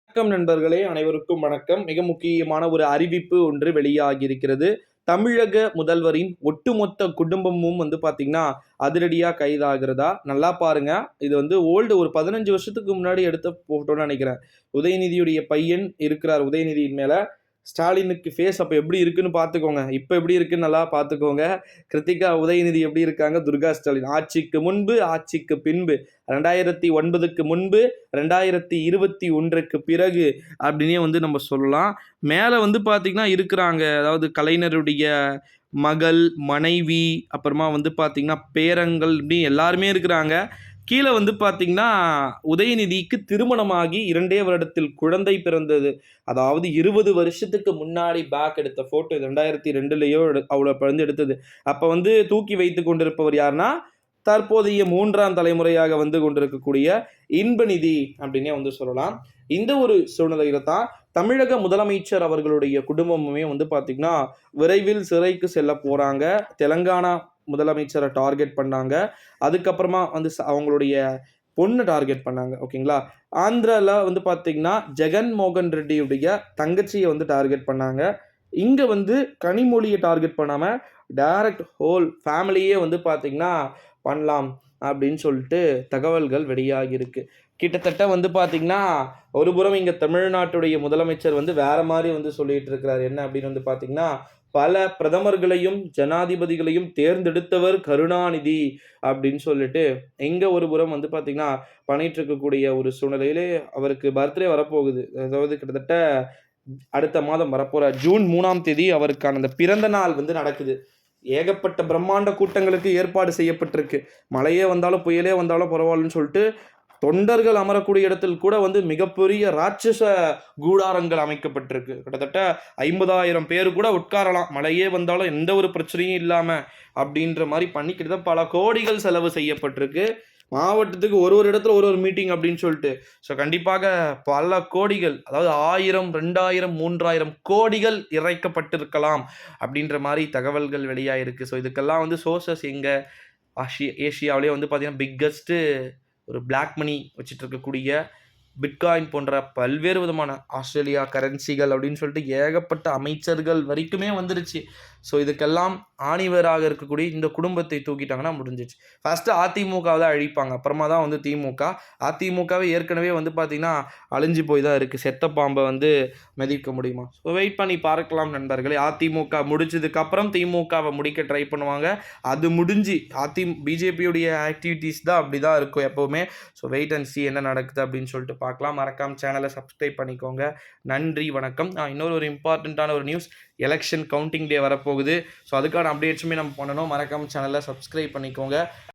வணக்கம் நண்பர்களே, அனைவருக்கும் வணக்கம். மிக முக்கியமான ஒரு அறிவிப்பு ஒன்று வெளியாகி இருக்கிறது. தமிழக முதல்வரின் ஒட்டுமொத்த குடும்பமும் பார்த்தீங்கன்னா, அதிரடியா கைதாகிறதா. நல்லா பாருங்க. இது ஓல்டு ஒரு 15 வருஷத்துக்கு முன்னாடி எடுத்த ஃபோட்டோன்னு நெனைக்கிறேன். உதயநிதியுடைய பையன் இருக்கிறார் உதயநிதியின் மேல. ஸ்டாலினுக்கு ஃபேஸ் அப்ப எப்படி இருக்குன்னு பார்த்துக்கோங்க. இப்ப எப்படி இருக்குன்னு நல்லா பார்த்துக்கோங்க. கிருத்திகா, உதயநிதி எப்படி இருக்காங்க? துர்கா ஸ்டாலின். ஆட்சிக்கு முன்பு, ஆட்சிக்கு பின்பு. 2009க்கு முன்பு, 2021க்கு பிறகு அப்படின்னே நம்ம சொல்லலாம். மேல பார்த்தீங்கன்னா இருக்கிறாங்க. அதாவது கலைஞருடைய மகள், மனைவி, அப்புறமா பார்த்தீங்கன்னா பேரன்கள் இப்படி எல்லாருமே இருக்கிறாங்க. கீழ பார்த்தீங்கன்னா, உதயநிதிக்கு திருமணமாகி 2 வருடத்தில் குழந்தை பிறந்தது. அதாவது 20 வருஷத்துக்கு முன்னாடி பேக் எடுத்த ஃபோட்டோ. 2002லயோ அவ்வளோ எடுத்தது. அப்ப தூக்கி வைத்துக் கொண்டிருப்பவர் யாருன்னா, தற்போதைய 3ஆம் தலைமுறையாக கொண்டிருக்கக்கூடிய இன்பநிதி அப்படின்னே சொல்லலாம். இந்த ஒரு சூழ்நிலையில தான் தமிழக முதலமைச்சர் அவர்களுடைய குடும்பமுமே பார்த்தீங்கன்னா, விரைவில் சிறைக்கு செல்ல போறாங்க. தெலங்கானா முதலமைச்சரை டார்கெட் பண்ணாங்க. அதுக்கப்புறமா அவங்களுடைய பொண்ணு டார்கெட் பண்ணாங்க. ஓகேங்களா? ஆந்திரால பார்த்தீங்கன்னா, ஜெகன் மோகன் ரெட்டியுடைய தங்கச்சிய டார்கெட் பண்ணாங்க. இங்க கனிமொழிய டார்கெட் பண்ணாம, டைரக்ட் ஹோல் ஃபேமிலியே பார்த்தீங்கன்னா பண்ணலாம் அப்படின்னு சொல்லிட்டு தகவல்கள் வெளியாகி இருக்கு. கிட்டத்தட்ட பார்த்தீங்கன்னா, ஒரு புறம் இங்க தமிழ்நாட்டுடைய முதலமைச்சர் வேற மாரி சொல்லிட்டு இருக்கிறார். என்ன அப்படின்னு பார்த்தீங்கன்னா, பல பிரதமர்களையும், ஜனாதிபதிகளையும் தேர்ந்தெடுத்தவர் கருணாநிதி அப்படின்னு சொல்லிட்டு, எங்க ஒரு புறம் பார்த்தீங்கன்னா, பண்ணிட்டு இருக்கக்கூடிய ஒரு சூழ்நிலையிலே அவருக்கு பர்த்டே வரப்போகுது. அதாவது கிட்டத்தட்ட அடுத்த மாதம் வரப்போற ஜூன் 3ஆம் தேதி அவருக்கான அந்த பிறந்த நாள் நடக்குது. ஏகப்பட்ட பிரம்மாண்ட கூட்டங்களுக்கு ஏற்பாடு செய்யப்பட்டிருக்கு. மழையே வந்தாலும், புயலே வந்தாலும் பரவாயில்லன்னு சொல்லிட்டு, தொண்டர்கள் அமரக்கூடிய இடத்தில் கூட மிகப்பெரிய ராட்சச கூடாரங்கள் அமைக்கப்பட்டிருக்கு. கிட்டத்தட்ட 50,000 பேர் கூட உட்காரலாம். மழையே வந்தாலும் எந்த ஒரு பிரச்சனையும் இல்லாம அப்படின்ற மாதிரி பண்ணி கிட்டத்தட்ட பல கோடிகள் செலவு செய்யப்பட்டிருக்கு. மாவட்டத்துக்கு ஒரு இடத்துல ஒரு மீட்டிங் அப்படின்னு சொல்லிட்டு. ஸோ கண்டிப்பாக பல கோடிகள், அதாவது 1000, 2000, 3000 கோடிகள் இறைக்கப்பட்டிருக்கலாம் அப்படின்ற மாதிரி தகவல்கள் வெளியாயிருக்கு. ஸோ இதுக்கெல்லாம் சோர்சஸ் எங்க? ஏஷியாவிலே பார்த்தீங்கன்னா பிக்கஸ்ட்டு ஒரு பிளாக் மணி வச்சுட்டு இருக்கக்கூடிய பிட்காயின் போன்ற பல்வேறு விதமான ஆஸ்திரேலியா கரன்சிகள் அப்படின்னு சொல்லிட்டு ஏகப்பட்ட அமைச்சர்கள் வரைக்குமே வந்துருச்சு. ஸோ இதுக்கெல்லாம் ஆணிவராக இருக்கக்கூடிய இந்த குடும்பத்தை தூக்கிட்டாங்கன்னா முடிஞ்சிச்சு. ஃபஸ்ட்டு அதிமுகவை தான் அழிப்பாங்க, அப்புறமா தான் திமுக. அதிமுகவே ஏற்கனவே பார்த்தீங்கன்னா அழிஞ்சு போய் தான் இருக்குது. செத்த பாம்பை மிதிக்க முடியுமா? ஸோ வெயிட் பண்ணி பார்க்கலாம் நண்பர்களே. அதிமுக முடிச்சதுக்கப்புறம் திமுகவை முடிக்க ட்ரை பண்ணுவாங்க. அது முடிஞ்சு பிஜேபியுடைய ஆக்டிவிட்டீஸ் தான் அப்படி தான் இருக்கும் எப்போவுமே. ஸோ வெயிட் அண்ட் சி என்ன நடக்குது அப்படின்னு சொல்லிட்டு பார்க்கலாம். மறக்காம சேனலை சப்ஸ்கிரைப் பண்ணிக்கோங்க. நன்றி, வணக்கம். இன்னொரு ஒரு இம்பார்ட்டண்ட்டான ஒரு நியூஸ், எலெக்ஷன் கவுண்டிங் டே வரப்போகுது. ஸோ அதுக்கான அப்டேட்ஸுமே நம்ம பண்ணணும். மறக்காம சேனலை சப்ஸ்கிரைப் பண்ணிக்கோங்க.